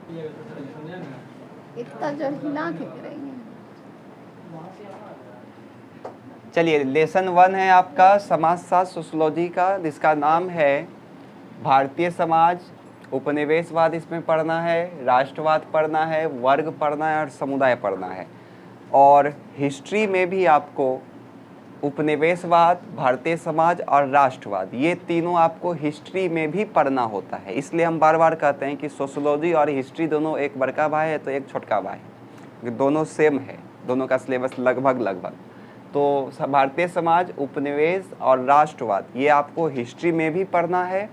इतना जो हिला के करेंगे। चलिए, लेसन 1 है आपका समाजशास्त्र सोशियोलॉजी का, जिसका नाम है भारतीय समाज, उपनिवेशवाद इसमें पढ़ना है, राष्ट्रवाद पढ़ना है, वर्ग पढ़ना है और समुदाय पढ़ना है। और हिस्ट्री में भी आपको उपनिवेशवाद, भारतीय समाज और राष्ट्रवाद, ये तीनों आपको हिस्ट्री में भी पढ़ना होता है। इसलिए हम बार बार कहते हैं कि सोशियोलॉजी और हिस्ट्री दोनों एक बड़का भाई है तो एक छोटका भाई है, दोनों सेम है, दोनों का सिलेबस लगभग। तो भारतीय समाज, उपनिवेश और राष्ट्रवाद ये आपको हिस्ट्री में भी पढ़ना है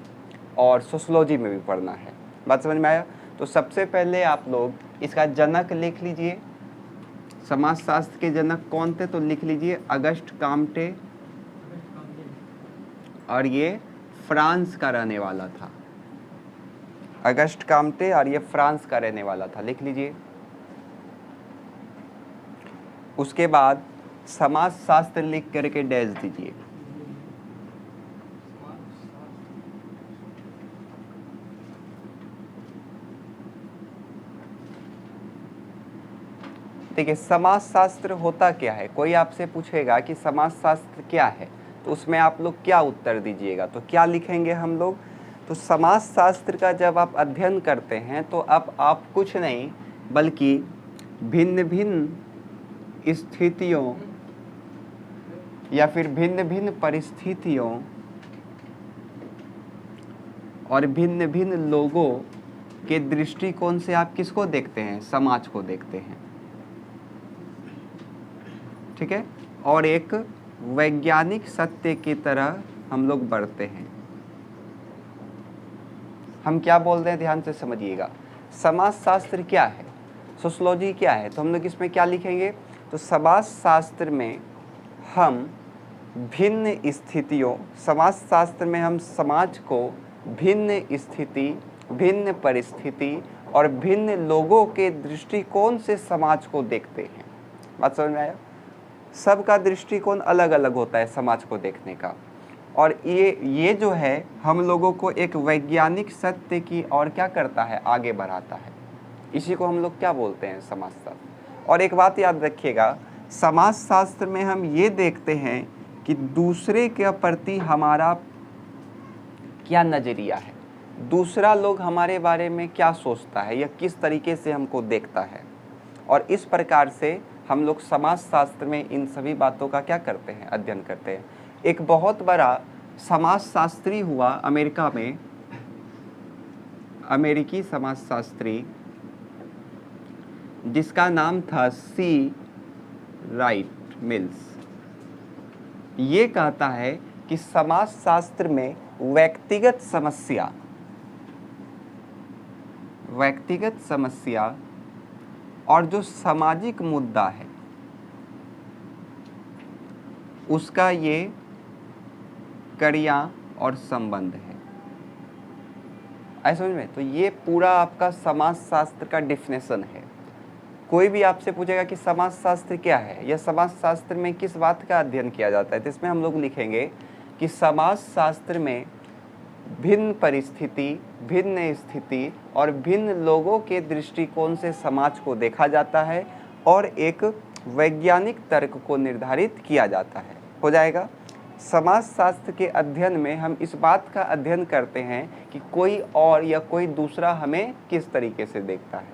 और सोशियोलॉजी में भी पढ़ना है। बात समझ में आया? तो सबसे पहले आप लोग इसका जनक लिख लीजिए। समाजशास्त्र के जनक कौन थे? तो लिख लीजिए अगस्ट काम्टे, और ये फ्रांस का रहने वाला था। अगस्ट काम्टे और ये फ्रांस का रहने वाला था, लिख लीजिए। उसके बाद समाजशास्त्र लिख करके डैश दीजिए। देखिए, समाजशास्त्र होता क्या है? कोई आपसे पूछेगा कि समाजशास्त्र क्या है, तो उसमें आप लोग क्या उत्तर दीजिएगा? तो क्या लिखेंगे हम लोग? तो समाजशास्त्र का जब आप अध्ययन करते हैं तो अब आप कुछ नहीं बल्कि भिन्न भिन्न स्थितियों या फिर भिन्न भिन्न परिस्थितियों और भिन्न भिन्न लोगों के दृष्टिकोण से आप किसको देखते हैं? समाज को देखते हैं, ठीक है। और एक वैज्ञानिक सत्य की तरह हम लोग बढ़ते हैं। हम क्या बोल रहे हैं, ध्यान से समझिएगा। समाजशास्त्र क्या है, सोशियोलॉजी क्या है, तो हम लोग इसमें क्या लिखेंगे? तो समाजशास्त्र में हम भिन्न स्थितियों, समाजशास्त्र में हम समाज को भिन्न स्थिति, भिन्न परिस्थिति और भिन्न लोगों के दृष्टिकोण से समाज को देखते हैं। बात समझ में आया? सबका दृष्टिकोण अलग अलग होता है समाज को देखने का, और ये जो है हम लोगों को एक वैज्ञानिक सत्य की और क्या करता है, आगे बढ़ाता है। इसी को हम लोग क्या बोलते हैं, समाजशास्त्र। और एक बात याद रखिएगा, समाजशास्त्र में हम ये देखते हैं कि दूसरे के प्रति हमारा क्या नज़रिया है, दूसरा लोग हमारे बारे में क्या सोचता है या किस तरीके से हमको देखता है, और इस प्रकार से हम लोग समाजशास्त्र में इन सभी बातों का क्या करते हैं, अध्ययन करते हैं। एक बहुत बड़ा समाजशास्त्री हुआ अमेरिका में, अमेरिकी समाजशास्त्री, जिसका नाम था सी राइट मिल्स। ये कहता है कि समाजशास्त्र में व्यक्तिगत समस्या और जो सामाजिक मुद्दा है उसका ये कड़ियाँ और संबंध है। ऐसा समझ में? तो ये पूरा आपका समाजशास्त्र का डिफिनेशन है। कोई भी आपसे पूछेगा कि समाजशास्त्र क्या है या समाजशास्त्र में किस बात का अध्ययन किया जाता है, तो इसमें हम लोग लिखेंगे कि समाजशास्त्र में भिन्न परिस्थिति, भिन्न स्थिति और भिन्न लोगों के दृष्टिकोण से समाज को देखा जाता है और एक वैज्ञानिक तर्क को निर्धारित किया जाता है। हो जाएगा? समाजशास्त्र के अध्ययन में हम इस बात का अध्ययन करते हैं कि कोई और या कोई दूसरा हमें किस तरीके से देखता है,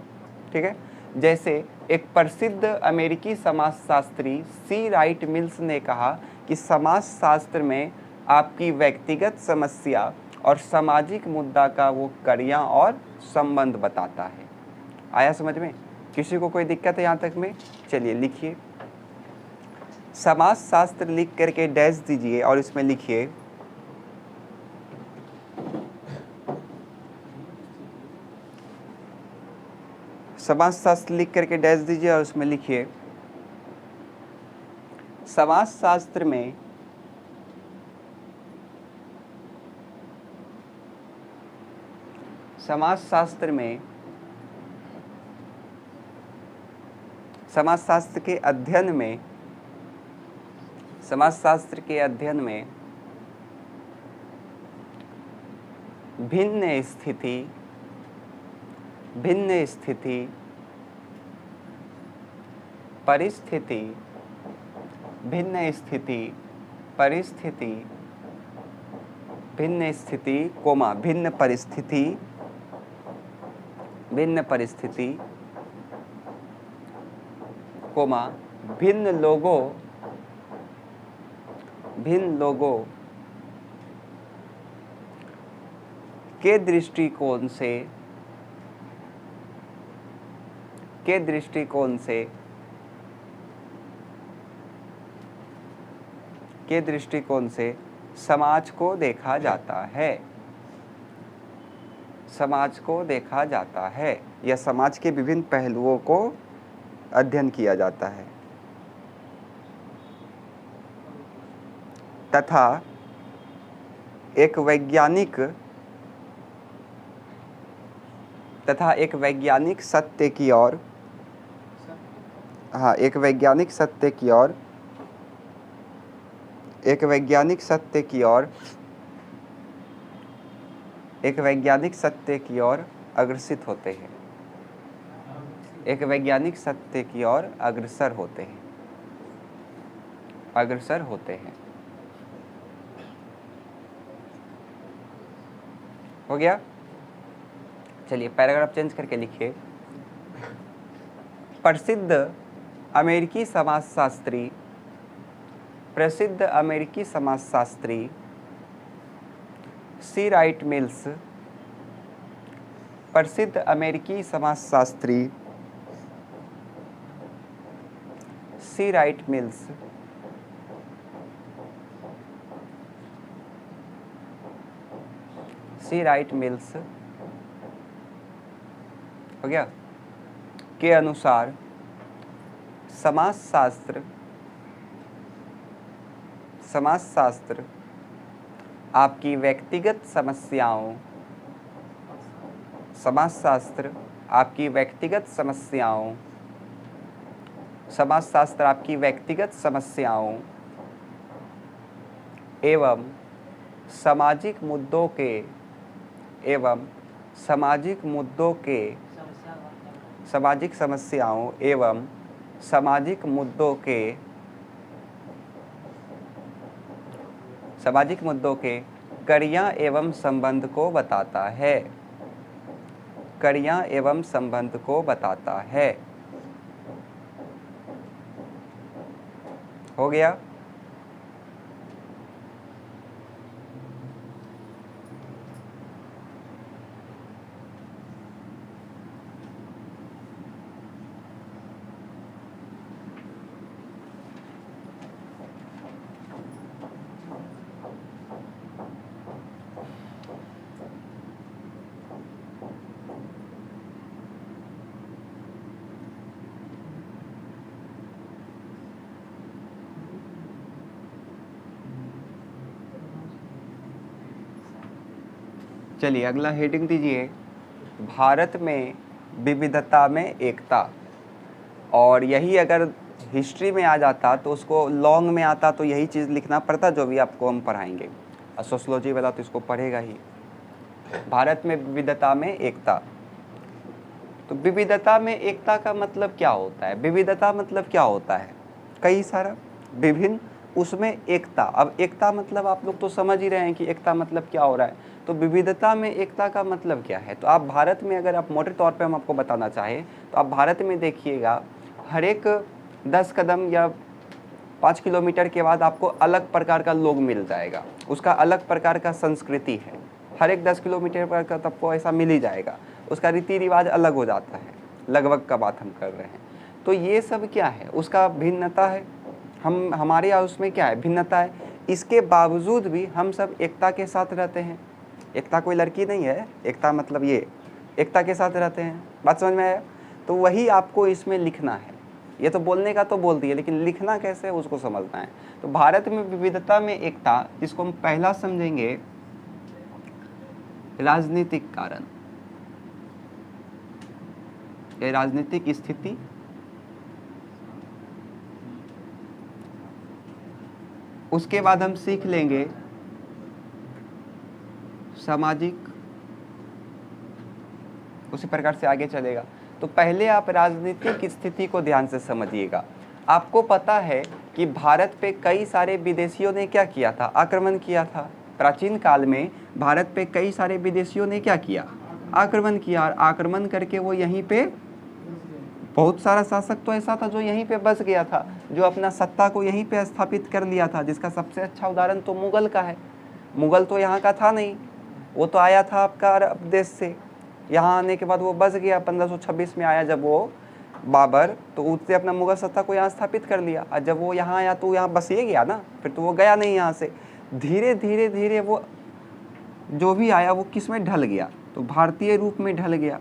ठीक है। जैसे एक प्रसिद्ध अमेरिकी समाजशास्त्री सी राइट मिल्स ने कहा कि समाजशास्त्र में आपकी व्यक्तिगत समस्या और सामाजिक मुद्दा का वो कड़ियाँ और संबंध बताता है। आया समझ में? किसी को कोई दिक्कत है यहाँ तक में? चलिए लिखिए, समाजशास्त्र लिख करके डैश दीजिए और इसमें लिखिए समाजशास्त्र लिख करके डैश दीजिए और उसमें लिखिए समाजशास्त्र में समाजशास्त्र के अध्ययन में भिन्न स्थिति, भिन्न स्थिति परिस्थिति, भिन्न स्थिति परिस्थिति, भिन्न स्थिति कोमा भिन्न परिस्थिति, भिन्न परिस्थिति कोमा भिन्न लोगों, भिन्न लोगों के दृष्टिकोण से, के दृष्टिकोण से, के दृष्टिकोण से समाज को देखा जाता है, समाज को देखा जाता है या समाज के विभिन्न पहलुओं को अध्ययन किया जाता है तथा एक वैज्ञानिक सत्य की ओर, हाँ एक वैज्ञानिक सत्य की ओर, एक वैज्ञानिक सत्य की ओर, एक वैज्ञानिक सत्य की ओर अग्रसित होते हैं, एक वैज्ञानिक सत्य की ओर अग्रसर होते हैं, अग्रसर होते हैं। हो गया? चलिए पैराग्राफ चेंज करके लिखिए। प्रसिद्ध अमेरिकी समाजशास्त्री, प्रसिद्ध अमेरिकी समाजशास्त्री सी राइट मिल्स, प्रसिद्ध अमेरिकी समाजशास्त्री सी राइट मिल्स सी राइट मिल्स हो गया के अनुसार समाजशास्त्र, समाजशास्त्र आपकी व्यक्तिगत समस्याओं, समाजशास्त्र आपकी व्यक्तिगत समस्याओं, समाजशास्त्र आपकी व्यक्तिगत समस्याओं एवं सामाजिक मुद्दों के, एवं सामाजिक मुद्दों के, सामाजिक समस्याओं एवं सामाजिक मुद्दों के, सामाजिक मुद्दों के कड़ियाँ एवं संबंध को बताता है, कड़ियाँ एवं संबंध को बताता है। हो गया? चलिए अगला हेडिंग दीजिए, भारत में विविधता में एकता। और यही अगर हिस्ट्री में आ जाता तो उसको लॉन्ग में आता तो यही चीज़ लिखना पड़ता जो भी आपको हम पढ़ाएंगे, और सोशलॉजी वाला तो इसको पढ़ेगा ही। भारत में विविधता में एकता, तो विविधता में एकता का मतलब क्या होता है? विविधता मतलब क्या होता है? कई सारा विभिन्न, उसमें एकता। अब एकता मतलब आप लोग तो समझ ही रहे हैं कि एकता मतलब क्या हो रहा है। तो विविधता में एकता का मतलब क्या है? तो आप भारत में, अगर आप मोटे तौर पे हम आपको बताना चाहें तो आप भारत में देखिएगा, हर एक 10 कदम या 5 किलोमीटर के बाद आपको अलग प्रकार का लोग मिल जाएगा, उसका अलग प्रकार का संस्कृति है। हर एक 10 किलोमीटर पर का आपको ऐसा मिल ही जाएगा, उसका रीति रिवाज अलग हो जाता है, लगभग का बात हम कर रहे हैं। तो ये सब क्या है? उसका भिन्नता है। हमारे यहाँ उसमें क्या है? भिन्नता है। इसके बावजूद भी हम सब एकता के साथ रहते हैं। एकता कोई लड़की नहीं है, एकता मतलब ये एकता के साथ रहते हैं। बात समझ में आया? तो वही आपको इसमें लिखना है। ये तो बोलने का तो बोल दिए, लेकिन लिखना कैसे उसको समझना है। तो भारत में विविधता में एकता, जिसको हम पहला समझेंगे राजनीतिक कारण, ये राजनीतिक स्थिति, उसके बाद हम सीख लेंगे सामाजिक उसी प्रकार से आगे चलेगा। तो पहले आप राजनीतिक स्थिति को ध्यान से समझिएगा। आपको पता है कि भारत पे कई सारे विदेशियों ने क्या किया था, आक्रमण किया था। प्राचीन काल में भारत पे कई सारे विदेशियों ने क्या किया, आक्रमण किया, और आक्रमण करके वो यहीं पे बहुत सारा शासक तो ऐसा था जो यहीं पे बस गया था, जो अपना सत्ता को यहीं पे स्थापित कर लिया था, जिसका सबसे अच्छा उदाहरण तो मुगल का है। मुगल तो यहाँ का था नहीं, वो तो आया था आपका अरब देश से। यहाँ आने के बाद वो बस गया, 1526 में आया जब वो बाबर, तो उसने अपना मुगल सत्ता को यहाँ स्थापित कर लिया। और जब वो यहाँ आया तो यहाँ बस ये गया ना, फिर तो वो गया नहीं यहाँ से। धीरे धीरे धीरे वो जो भी आया वो किस में ढल गया, तो भारतीय रूप में ढल गया।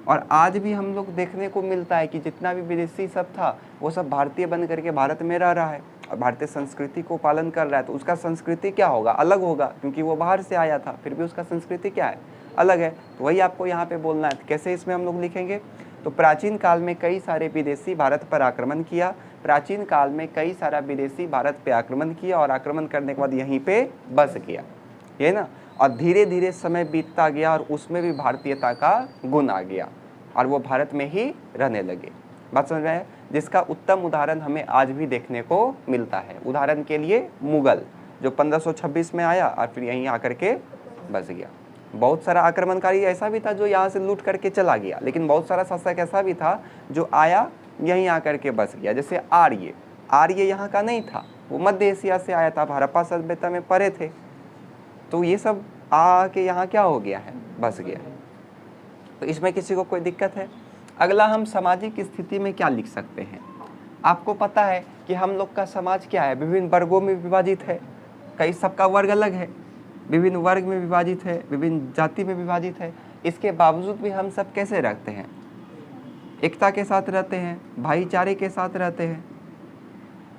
और आज भी हम लोग देखने को मिलता है कि जितना भी विदेशी सब था वो सब भारतीय बन करके भारत में रह रहा है और भारतीय संस्कृति को पालन कर रहा है। तो उसका संस्कृति क्या होगा, अलग होगा, क्योंकि वो बाहर से आया था, फिर भी उसका संस्कृति क्या है, अलग है। तो वही आपको यहाँ पे बोलना है। कैसे इसमें हम लोग लिखेंगे, तो प्राचीन काल में कई सारे विदेशी भारत पर आक्रमण किया, प्राचीन काल में कई सारा विदेशी भारत पे आक्रमण किया और आक्रमण करने के बाद यहीं पे बस गया, ये ना। और धीरे धीरे समय बीतता गया और उसमें भी भारतीयता का गुण आ गया और वो भारत में ही रहने लगे। बात समझ में आया? जिसका उत्तम उदाहरण हमें आज भी देखने को मिलता है। उदाहरण के लिए मुगल जो 1526 में आया और फिर यहीं आकर के बस गया। बहुत सारा आक्रमणकारी ऐसा भी था जो यहाँ से लूट करके चला गया, लेकिन बहुत सारा शासक ऐसा भी था जो आया यहीं आकर के बस गया। जैसे आर्य यहाँ का नहीं था, वो मध्य एशिया से आया था, हड़प्पा सभ्यता में पड़े थे, तो ये सब आके यहाँ क्या हो गया है, बस गया। तो इसमें किसी को कोई दिक्कत है? अगला हम सामाजिक स्थिति में क्या लिख सकते हैं। आपको पता है कि हम लोग का समाज क्या है, विभिन्न वर्गों में विभाजित है। कई सबका वर्ग अलग है, विभिन्न वर्ग में विभाजित है, विभिन्न जाति में विभाजित है। इसके बावजूद भी हम सब कैसे रहते हैं, एकता के साथ रहते हैं, भाईचारे के साथ रहते हैं।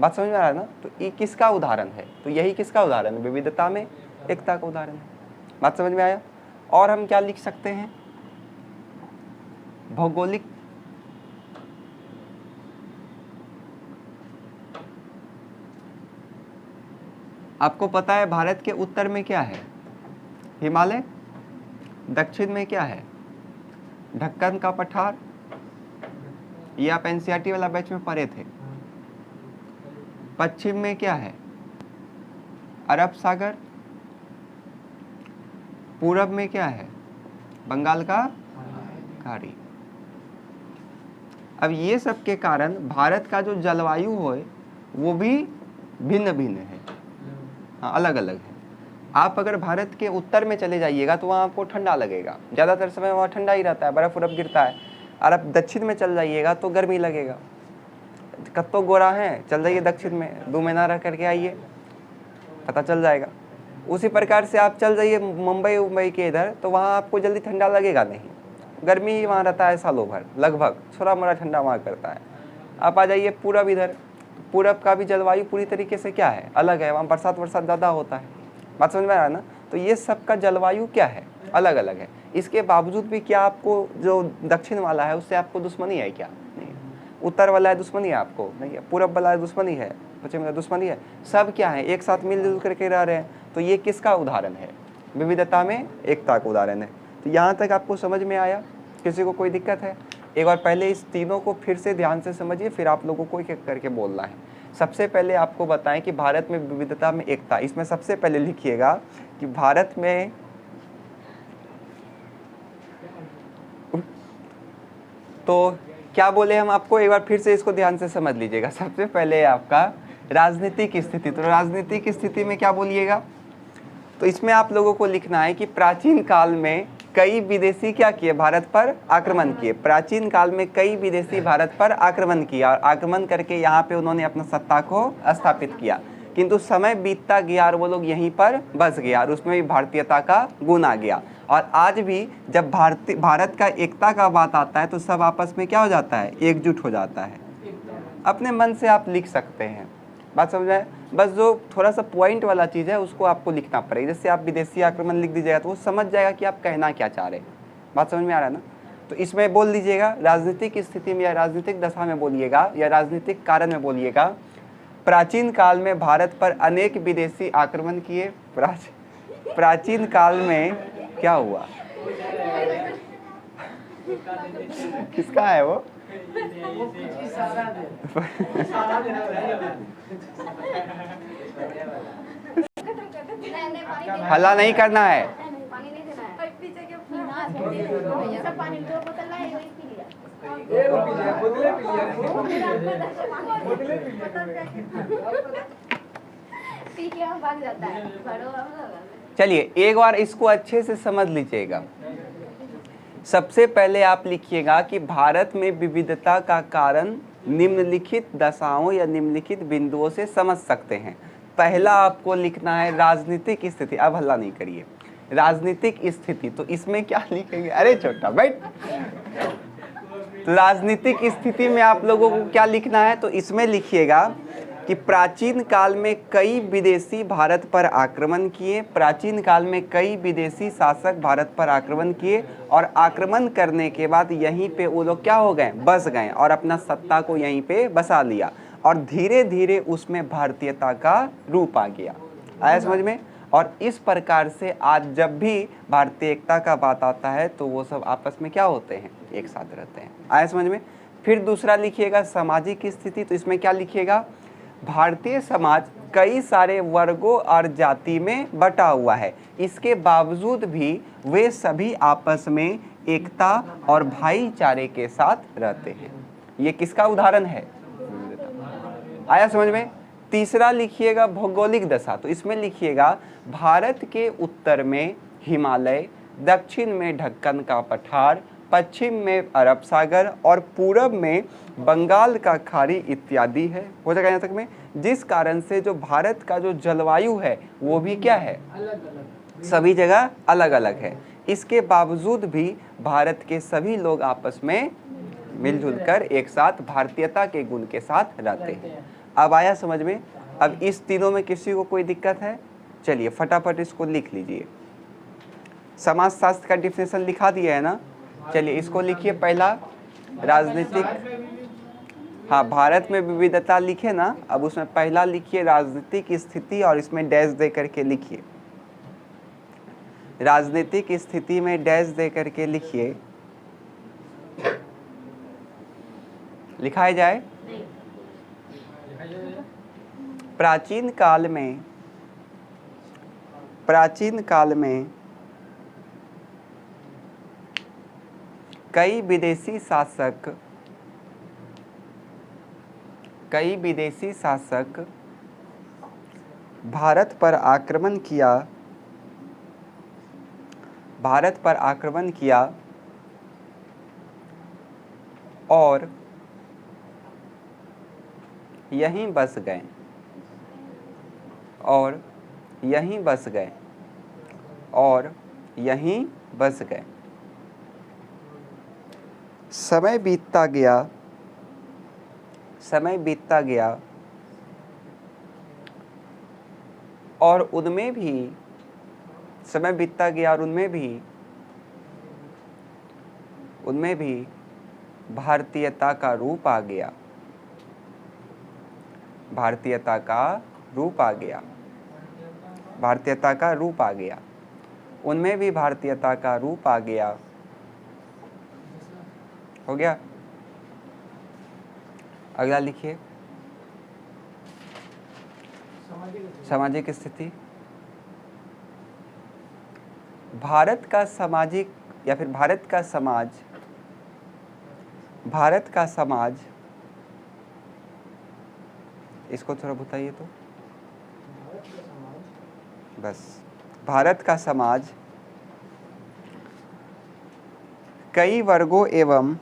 बात समझ में आ रहा है ना? तो ये किसका उदाहरण है, तो यही किसका उदाहरण है, विविधता में एकता का उदाहरण है। बात समझ में आया? और हम क्या लिख सकते हैं, भौगोलिक आपको पता है भारत के उत्तर में क्या है, हिमालय, दक्षिण में क्या है, ढक्कन का पठार, ये आप एनसीईआरटी वाला बैच में पढ़े थे। पश्चिम में क्या है, अरब सागर, पूरब में क्या है, बंगाल का खाड़ी। अब ये सब के कारण भारत का जो जलवायु है वो भी भिन्न भिन्न है, हाँ अलग अलग है। आप अगर भारत के उत्तर में चले जाइएगा तो वहाँ आपको ठंडा लगेगा, ज़्यादातर समय वहाँ ठंडा ही रहता है, बर्फ़ उर्फ गिरता है। और आप दक्षिण में चल जाइएगा तो गर्मी लगेगा। कब तो गोरा है, चल जाइए दक्षिण में, 2 महीना रह करके आइए, पता चल जाएगा। उसी प्रकार से आप चल जाइए मुंबई के इधर, तो वहाँ आपको जल्दी ठंडा लगेगा नहीं, गर्मी ही वहाँ रहता है सालों भर, लगभग थोड़ा मोड़ा ठंडा वहाँ करता है। आप आ जाइए पूरब इधर, पूरब का भी जलवायु पूरी तरीके से क्या है, अलग है, वहाँ बरसात ज़्यादा होता है। बात समझ में आ रहा है ना? तो ये सब का जलवायु क्या है, अलग अलग है। इसके बावजूद भी क्या आपको जो दक्षिण वाला है उससे आपको दुश्मनी है क्या? नहीं है। उत्तर वाला है दुश्मनी है आपको? नहीं है। पूरब वाला है दुश्मनी है, पश्चिम वाला दुश्मनी है। सब क्या है, एक साथ मिलजुल करके रह रहे हैं। तो ये किसका उदाहरण है, विविधता में एकता का उदाहरण है। तो यहाँ तक आपको समझ में आया? किसी को कोई दिक्कत है? एक बार पहले इस तीनों को फिर से ध्यान से समझिए, फिर आप लोगों को एक एक करके बोलना है। सबसे पहले आपको बताएं कि भारत में विविधता में एकता, इसमें सबसे पहले लिखिएगा कि भारत में तो क्या बोले हम आपको, एक बार फिर से इसको ध्यान से समझ लीजिएगा। सबसे पहले आपका राजनीतिक स्थिति, तो राजनीतिक स्थिति में क्या बोलिएगा, तो इसमें आप लोगों को लिखना है कि प्राचीन काल में कई विदेशी क्या किए, भारत पर आक्रमण किए। प्राचीन काल में कई विदेशी भारत पर आक्रमण किया और आक्रमण करके यहाँ पे उन्होंने अपना सत्ता को स्थापित किया, किंतु समय बीतता गया और वो लोग यहीं पर बस गया और उसमें भी भारतीयता का गुण आ गया। और आज भी जब भारत का एकता का बात आता है तो सब आपस में क्या हो जाता है, एकजुट हो जाता है। अपने मन से आप लिख सकते हैं, बात समझ आए? बस जो थोड़ा सा पॉइंट वाला चीज़ है उसको आपको लिखना पड़ेगा। जैसे आप विदेशी आक्रमण लिख दीजिएगा तो वो समझ जाएगा कि आप कहना क्या चाह रहे हैं। बात समझ में आ रहा है ना? तो इसमें बोल दीजिएगा राजनीतिक स्थिति में या राजनीतिक दशा में बोलिएगा या राजनीतिक कारण में बोलिएगा, प्राचीन काल में भारत पर अनेक विदेशी आक्रमण किए। प्राचीन काल में क्या हुआ, किसका है वो? हल्ला नहीं करना है। पानी नहीं देना है। पीछे के भैया सब पानी 2 बोतल लाए, वही पी लिया। पी के हम भाग जाता है। चलिए एक बार इसको अच्छे से समझ लीजिएगा। सबसे पहले आप लिखिएगा कि भारत में विविधता का कारण निम्नलिखित दशाओं या निम्नलिखित बिंदुओं से समझ सकते हैं। पहला आपको लिखना है राजनीतिक स्थिति। अब हल्ला नहीं करिए। राजनीतिक स्थिति, तो इसमें क्या लिखेंगे? अरे छोटा बैठ। तो राजनीतिक स्थिति में आप लोगों को क्या लिखना है? तो इसमें लिखिएगा कि प्राचीन काल में कई विदेशी भारत पर आक्रमण किए। प्राचीन काल में कई विदेशी शासक भारत पर आक्रमण किए और आक्रमण करने के बाद यहीं पे वो लोग क्या हो गए? बस गए और अपना सत्ता को यहीं पे बसा लिया और धीरे धीरे उसमें भारतीयता का रूप आ गया। आया समझ में? और इस प्रकार से आज जब भी भारतीय एकता का बात आता है तो वो सब आपस में क्या होते हैं? एक साथ रहते हैं। आया समझ में? फिर दूसरा लिखिएगा सामाजिक स्थिति। तो इसमें क्या लिखिएगा? भारतीय समाज कई सारे वर्गों और जाति में बटा हुआ है, इसके बावजूद भी वे सभी आपस में एकता और भाईचारे के साथ रहते हैं। ये किसका उदाहरण है? आया समझ में? तीसरा लिखिएगा भौगोलिक दशा। तो इसमें लिखिएगा भारत के उत्तर में हिमालय, दक्षिण में ढक्कन का पठार, पश्चिम में अरब सागर और पूरब में बंगाल का खाड़ी इत्यादि है। हो जाएगा यहाँ तक में? जिस कारण से जो भारत का जो जलवायु है वो भी क्या है? सभी जगह अलग अलग है। इसके बावजूद भी भारत के सभी लोग आपस में मिलजुल कर एक साथ भारतीयता के गुण के साथ रहते हैं। अब आया समझ में? अब इस तीनों में किसी को कोई दिक्कत है? चलिए फटाफट इसको लिख लीजिए। समाजशास्त्र का डिफिनेशन लिखा दिया है ना? चलिए इसको लिखिए। पहला राजनीतिक, हाँ भारत में विविधता लिखे ना, अब उसमें पहला लिखिए राजनीतिक स्थिति और इसमें डैश दे करके लिखिए। राजनीतिक स्थिति में डैश दे करके लिखिए। लिखाया जाए। प्राचीन काल में कई विदेशी शासक भारत पर आक्रमण किया और यहीं बस गए। समय बीतता गया और उनमें भी भारतीयता का रूप आ गया। उनमें भी भारतीयता का रूप आ गया। हो गया? अगला लिखिए सामाजिक स्थिति। भारत का समाज, इसको थोड़ा बताइए तो। बस भारत का समाज कई वर्गों एवं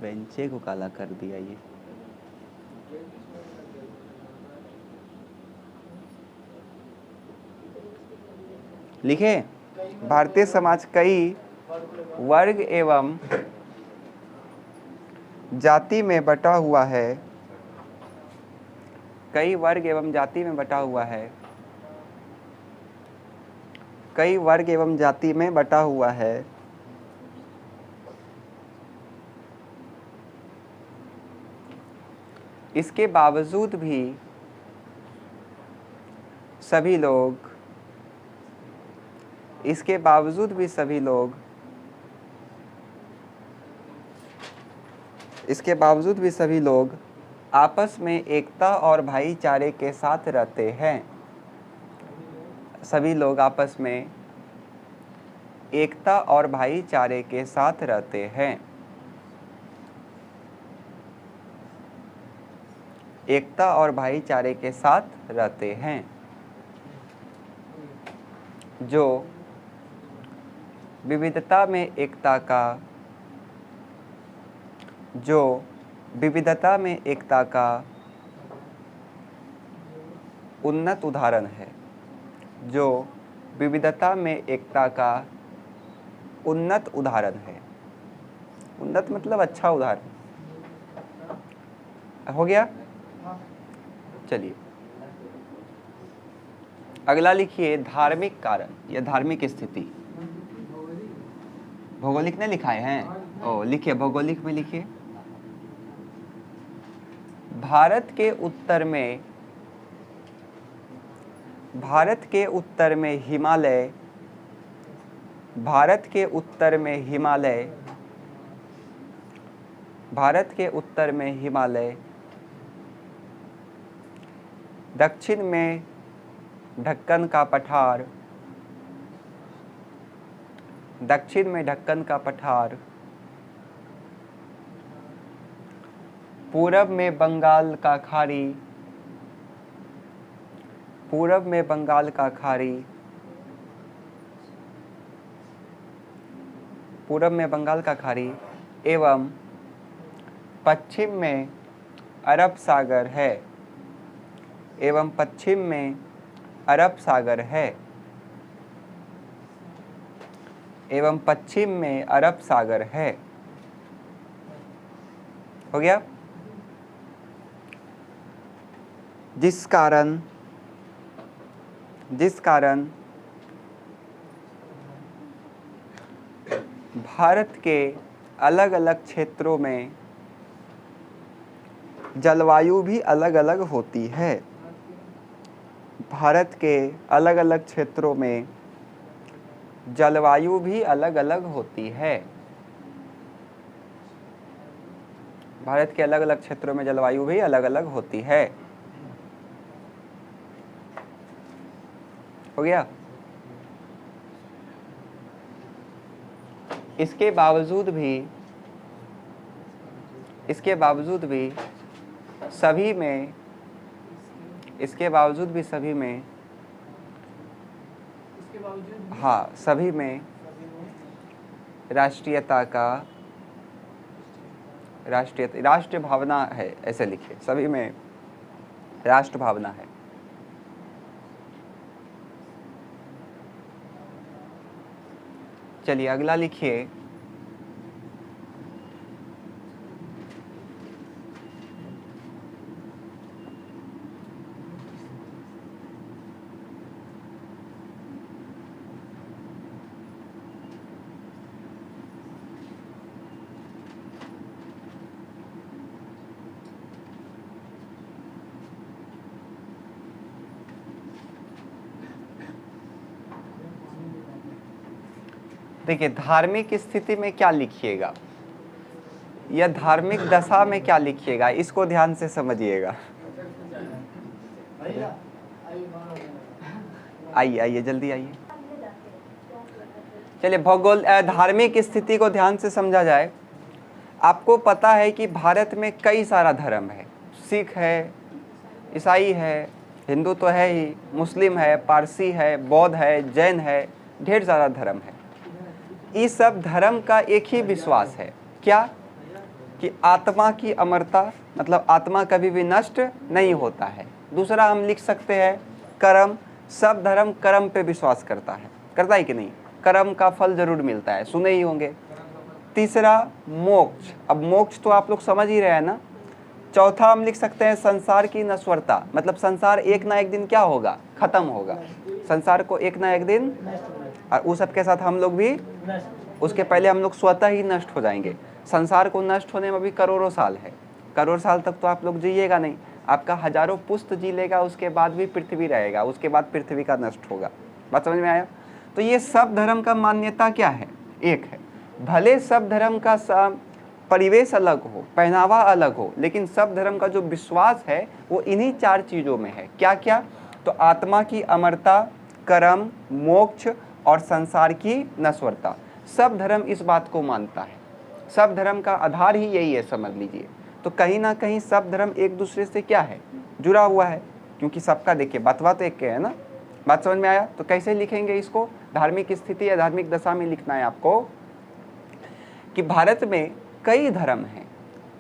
बेंचे को काला कर दिया। ये लिखे भारतीय समाज कई वर्ग एवं जाति में बटा हुआ है। कई वर्ग एवं जाति में बटा हुआ है। इसके बावजूद भी सभी लोग इसके बावजूद भी सभी लोग आपस में एकता और भाईचारे के साथ रहते हैं। सभी लोग आपस में एकता और भाईचारे के साथ रहते हैं। एकता और भाईचारे के साथ रहते हैं। जो विविधता में एकता का उन्नत उदाहरण है। जो विविधता में एकता का उन्नत उदाहरण है। उन्नत मतलब अच्छा उदाहरण। हो गया? चलिए अगला लिखिए धार्मिक कारण या धार्मिक स्थिति। भौगोलिक ने लिखाए हैं। ओ लिखिए, भौगोलिक में लिखिए। भारत के उत्तर में हिमालय दक्षिण में ढक्कन का पठार, पूरब में बंगाल का खाड़ी एवं पश्चिम में अरब सागर है। हो गया? जिस कारण भारत के अलग-अलग क्षेत्रों में जलवायु भी अलग-अलग होती है। भारत के अलग-अलग क्षेत्रों में जलवायु भी अलग-अलग होती है। भारत के अलग-अलग क्षेत्रों में जलवायु भी अलग-अलग होती है। हो गया? इसके बावजूद भी सभी में राष्ट्रीय भावना है। ऐसे लिखिए, सभी में राष्ट्र भावना है। चलिए अगला लिखिए देखिए धार्मिक स्थिति में क्या लिखिएगा या धार्मिक दशा में क्या लिखिएगा, इसको ध्यान से समझिएगा। आइए जल्दी आइए। चलिए धार्मिक स्थिति को ध्यान से समझा जाए। आपको पता है कि भारत में कई सारा धर्म है। सिख है, ईसाई है, हिंदू तो है ही, मुस्लिम है, पारसी है, बौद्ध है, जैन है, ढेर सारा धर्म है। इस सब धर्म का एक ही विश्वास है, क्या? कि आत्मा की अमरता, मतलब आत्मा कभी भी नष्ट नहीं होता है। दूसरा हम लिख सकते हैं कर्म। सब धर्म कर्म पे विश्वास करता है कि नहीं? कर्म का फल जरूर मिलता है, सुने ही होंगे। तीसरा मोक्ष। अब मोक्ष तो आप लोग समझ ही रहे हैं ना। चौथा हम लिख सकते हैं संसार की नश्वरता, मतलब संसार एक ना एक दिन क्या होगा? खत्म होगा। संसार को एक ना एक दिन, और उस सब के साथ हम लोग भी, उसके पहले हम लोग स्वतः ही नष्ट हो जाएंगे। संसार को नष्ट होने में अभी करोड़ों साल है। करोड़ साल तक तो आप लोग जिएगा नहीं, आपका हजारों पुश्त जी लेगा, उसके बाद भी पृथ्वी रहेगा, उसके बाद पृथ्वी का नष्ट होगा। बात समझ में आया? तो ये सब धर्म का मान्यता क्या है? एक है। भले सब धर्म का परिवेश अलग हो, पहनावा अलग हो, लेकिन सब धर्म का जो विश्वास है वो इन्हीं 4 चीज़ों में है। क्या क्या? तो आत्मा की अमरता, कर्म, मोक्ष और संसार की नश्वरता। सब धर्म इस बात को मानता है। सब धर्म का आधार ही यही है, समझ लीजिए। तो कहीं ना कहीं सब धर्म एक दूसरे से क्या है? जुड़ा हुआ है, क्योंकि सबका देखिए बतवा तो एक के है ना। बात समझ में आया? तो कैसे लिखेंगे इसको? धार्मिक स्थिति या धार्मिक दशा में लिखना है आपको कि भारत में कई धर्म हैं।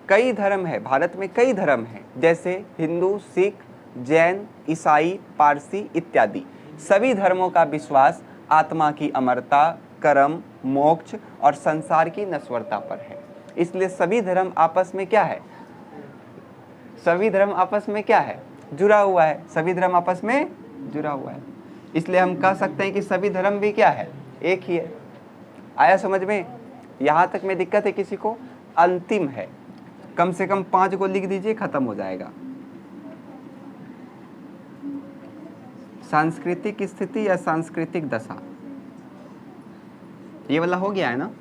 कई धर्म है, भारत में कई धर्म हैं, जैसे हिंदू, सिख, जैन, ईसाई, पारसी इत्यादि। सभी धर्मों का विश्वास आत्मा की अमरता, कर्म, मोक्ष और संसार की नश्वरता पर है। इसलिए सभी धर्म आपस में क्या है? सभी धर्म आपस में क्या है? जुड़ा हुआ है। सभी धर्म आपस में जुड़ा हुआ है। इसलिए हम कह सकते हैं कि सभी धर्म भी क्या है? एक ही है। आया समझ में? यहाँ तक में दिक्कत है किसी को? अंतिम है, कम से कम 5 को लिख दीजिए, खत्म हो जाएगा। सांस्कृतिक स्थिति या सांस्कृतिक दशा, ये वाला हो गया है ना।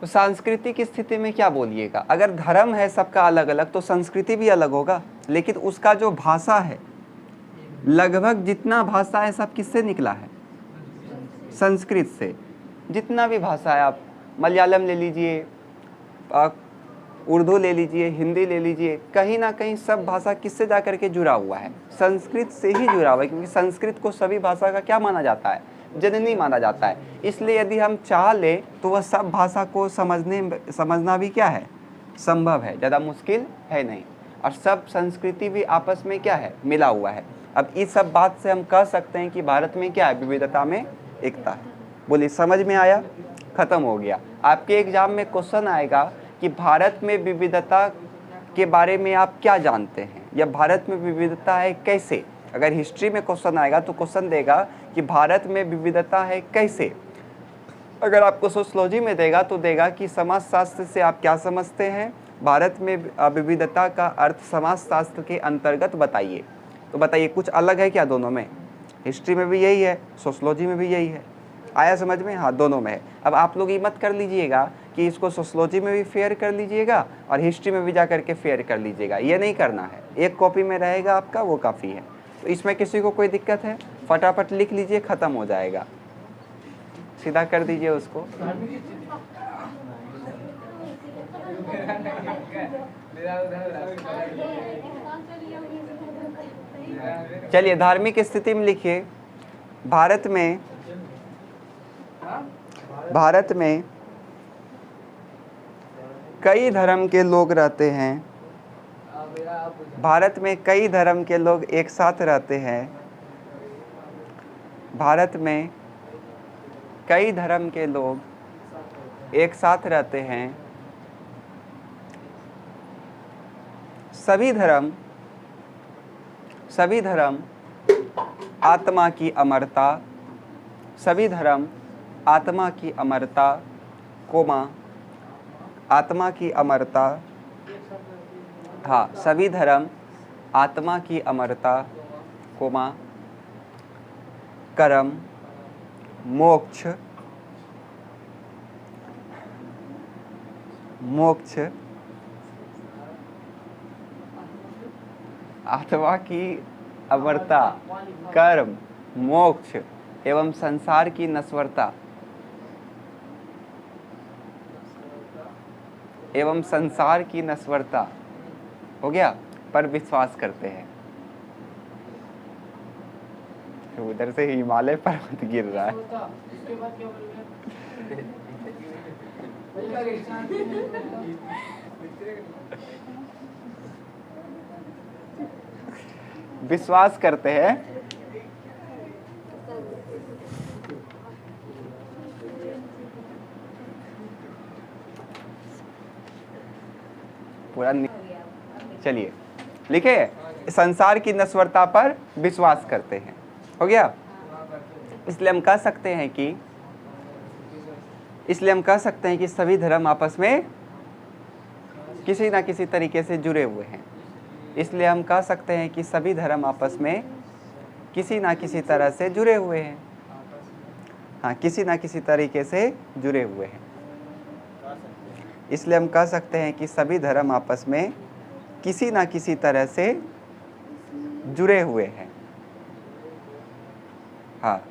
तो सांस्कृतिक स्थिति में क्या बोलिएगा? अगर धर्म है सबका अलग अलग तो संस्कृति भी अलग होगा, लेकिन उसका जो भाषा है, लगभग जितना भाषा है सब किससे निकला है? संस्कृत से। जितना भी भाषा है, आप मलयालम ले लीजिए, उर्दू ले लीजिए, हिंदी ले लीजिए, कहीं ना कहीं सब भाषा किससे जा कर के जुड़ा हुआ है? संस्कृत से ही जुड़ा हुआ है, क्योंकि संस्कृत को सभी भाषा का क्या माना जाता है? जननी माना जाता है। इसलिए यदि हम चाह ले तो वह सब भाषा को समझना भी क्या है? संभव है, ज़्यादा मुश्किल है नहीं। और सब संस्कृति भी आपस में क्या है? मिला हुआ है। अब इस सब बात से हम कह सकते हैं कि भारत में क्या है? विविधता में एकता है। बोलिए, समझ में आया? खत्म हो गया। आपके एग्जाम में क्वेश्चन आएगा कि भारत में विविधता के बारे में आप क्या जानते हैं, या भारत में विविधता है कैसे। अगर हिस्ट्री में क्वेश्चन आएगा तो क्वेश्चन देगा कि भारत में विविधता है कैसे। अगर आपको सोशियोलॉजी में देगा तो देगा कि समाजशास्त्र से आप क्या समझते हैं, भारत में विविधता का अर्थ समाजशास्त्र के अंतर्गत बताइए। तो बताइए, कुछ अलग है क्या दोनों में? हिस्ट्री में भी यही है, सोशियोलॉजी में भी यही है। आया समझ में? हाँ, दोनों में है। अब आप लोग ये मत कर लीजिएगा कि इसको सोशियोलॉजी में भी फेयर कर लीजिएगा और हिस्ट्री में भी जा करके फेयर कर लीजिएगा। ये नहीं करना है, एक कॉपी में रहेगा आपका, वो काफ़ी है। तो इसमें किसी को कोई दिक्कत है? फटाफट लिख लीजिए, ख़त्म हो जाएगा। सीधा कर दीजिए उसको। चलिए, धार्मिक स्थिति में लिखिए। भारत में कई धर्म के लोग रहते हैं। भारत में कई धर्म के लोग एक साथ रहते हैं। भारत में कई धर्म के लोग एक साथ रहते हैं। सभी धर्म आत्मा की अमरता, सभी धर्म आत्मा की अमरता, आत्मा की अमरता, हाँ, सभी धर्म आत्मा की अमरता, कर्म, मोक्ष आत्मा की अमरता, कर्म, मोक्ष एवं संसार की नश्वरता हो गया, पर विश्वास करते हैं। उधर से हिमालय पर्वत गिर रहा है। विश्वास करते हैं। पूरा चलिए लिखे, संसार की नश्वरता पर विश्वास करते हैं। हो गया। इसलिए हम कह सकते हैं कि सभी धर्म आपस में किसी ना किसी तरीके से जुड़े हुए हैं। इसलिए हम कह सकते हैं कि सभी धर्म आपस में किसी ना किसी तरह से जुड़े हुए हैं। हाँ, किसी ना किसी तरीके से जुड़े हुए हैं। इसलिए हम कह सकते हैं कि सभी धर्म आपस में किसी ना किसी तरह से जुड़े हुए हैं। हाँ,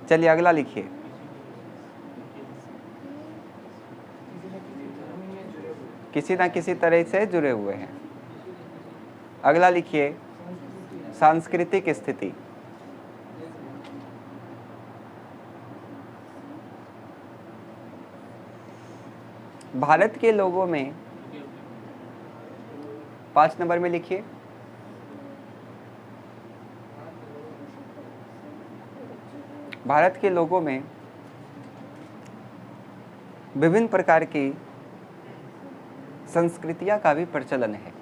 चलिए अगला लिखिए। किसी ना किसी तरह से जुड़े हुए हैं। अगला लिखिए, सांस्कृतिक स्थिति। भारत के लोगों में 5 नंबर में लिखिए। भारत के लोगों में विभिन्न प्रकार की संस्कृतियां का भी प्रचलन है।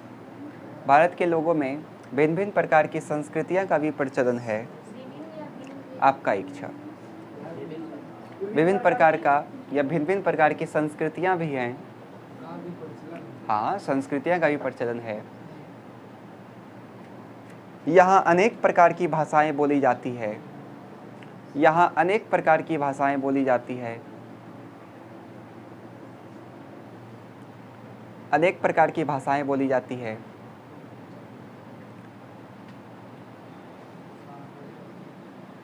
भारत के लोगों में भिन्न भिन्न प्रकार की संस्कृतियां का भी प्रचलन है। आपका इच्छा, विभिन्न प्रकार का या भिन्न भिन्न प्रकार की संस्कृतियां भी हैं। हाँ, संस्कृतियां का भी प्रचलन है। यहाँ अनेक प्रकार की भाषाएं बोली जाती है। यहाँ अनेक प्रकार की भाषाएं बोली जाती है। अनेक प्रकार की भाषाएं बोली जाती है।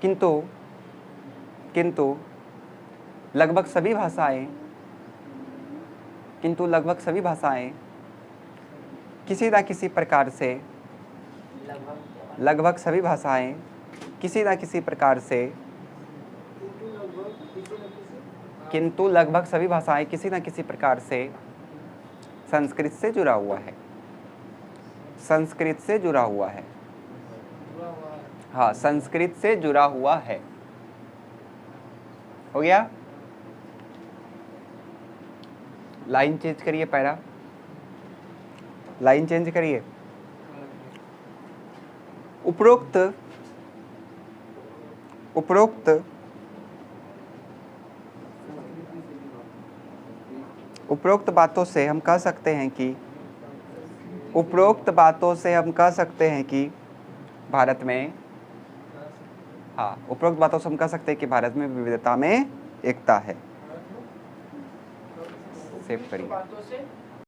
किंतु लगभग सभी भाषाएं किसी ना किसी प्रकार से लगभग सभी भाषाएं किसी ना किसी प्रकार से किंतु लगभग सभी भाषाएं किसी ना किसी प्रकार से संस्कृत से जुड़ा हुआ है। संस्कृत से जुड़ा हुआ है। हाँ, संस्कृत से जुड़ा हुआ है। हो गया? लाइन चेंज करिए, पैरा लाइन चेंज करिए। उपरोक्त बातों से हम कह सकते हैं कि भारत में, हाँ, उपरोक्त बातों से हम कह सकते हैं कि भारत में विविधता में एकता है। सेव करिए।